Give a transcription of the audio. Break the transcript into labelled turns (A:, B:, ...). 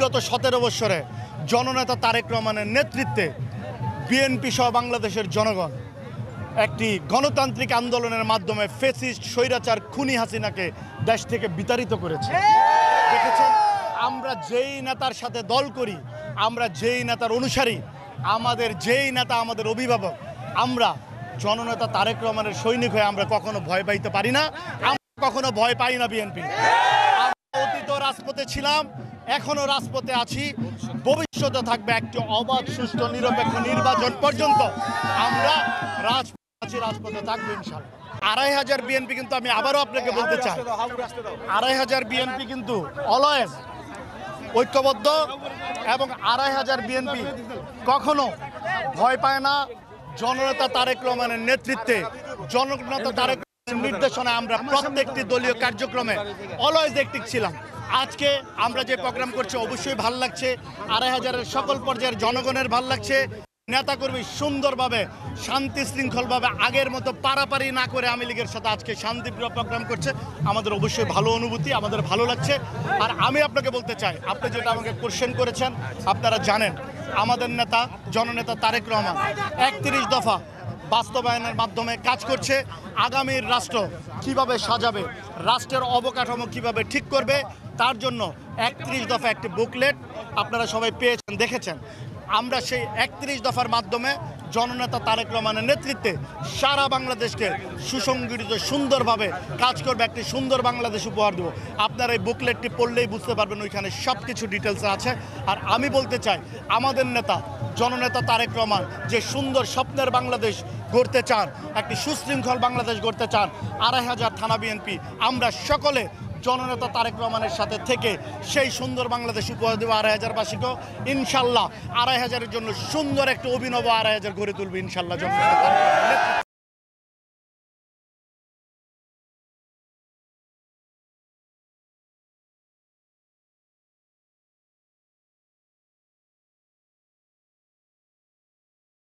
A: বিগত 17 বছরে জননেতা তারেক রহমানের নেতৃত্বে বিএনপি সহ বাংলাদেশের জনগণ একটি গণতান্ত্রিক আন্দোলনের মাধ্যমে ফ্যাসিস্ট স্বৈরাচার খুনি হাসিনাকে দেশ থেকে বিতাড়িত করেছে। দেখেছেন, আমরা যেই নেতার সাথে দল করি, আমরা যেই নেতার অনুসারী, আমাদের যেই নেতা আমাদের অভিভাবক, আমরা জননেতা তারেক রহমানের সৈনিক হয়ে আমরা কখনো ভয় পাইতে পারি না, আমরা কখনো ভয় পাই না। বিএনপি অতীত রাজপথে ছিলাম, এখনো রাজপথে আছি, ভবিষ্যতে থাকবে একটি অবাধ সুষ্ঠু নিরপেক্ষ নির্বাচন পর্যন্ত আমরা রাজপথে থাকবো ইনশাআল্লাহ। 2500 বিএনপি কিন্তু আমি আবারও আপনাকে বলতে চাই, 2500 বিএনপি কিন্তু অলওয়েজ ঐক্যবদ্ধ এবং 2500 বিএনপি কখনো ভয় পায় না। জননেতা তারেক রহমানের নেতৃত্বে, জননেতা তারেক রহমানের নির্দেশনায় আমরা প্রত্যেকটি দলীয় কার্যক্রমে অলওয়েজ অ্যাক্টিভ ছিলাম। আজকে আমরা যে প্রোগ্রাম করছি অবশ্যই ভালো লাগছে, 2500-এর সকল পর্যায়ের জনগণের ভালো লাগছে। নেতাকর্মী সুন্দরভাবে শান্তি শৃঙ্খলভাবে আগের মতো পারাপারি না করে আওয়ামী লীগের সাথে আজকে শান্তিপ্রিয় প্রোগ্রাম করছে, আমাদের অবশ্যই ভালো অনুভূতি, আমাদের ভালো লাগছে। আর আমি আপনাকে বলতে চাই, আপনি যেটা আমাকে কোশ্চেন করেছেন, আপনারা জানেন আমাদের নেতা জননেতা তারেক রহমান 31 দফা বাস্তবায়নের মাধ্যমে কাজ করছে। আগামীর রাষ্ট্র কিভাবে সাজাবে, রাষ্ট্রের অবকাঠামো কিভাবে ঠিক করবে, তার জন্য 31 দফা একটি বুকলেট আপনারা সবাই পেয়েছেন, দেখেছেন। আমরা সেই 31 দফার মাধ্যমে জননেতা তারেক রহমানের নেতৃত্বে সারা বাংলাদেশকে সুসংগঠিত সুন্দরভাবে কাজ করবে, একটি সুন্দর বাংলাদেশ উপহার দেবো। আপনারা এই বুকলেটটি পড়লেই বুঝতে পারবেন ওইখানে সব কিছু ডিটেলস আছে। আর আমি বলতে চাই, আমাদের নেতা জননেতা তারেক রহমান যে সুন্দর স্বপ্নের বাংলাদেশ গড়তে চান, একটি সুশৃঙ্খল বাংলাদেশ গড়তে চান, 2500 থানা বিএনপি আমরা সকলে জননেতা তারেক রহমানের সাথে থেকে সেই সুন্দর বাংলাদেশ উপহার দেবো 2500বাসীকেও ইনশাল্লাহ। 2500-এর জন্য সুন্দর একটা অভিনব 2500 গড়ে তুলবে ইনশাল্লাহ জননেতা।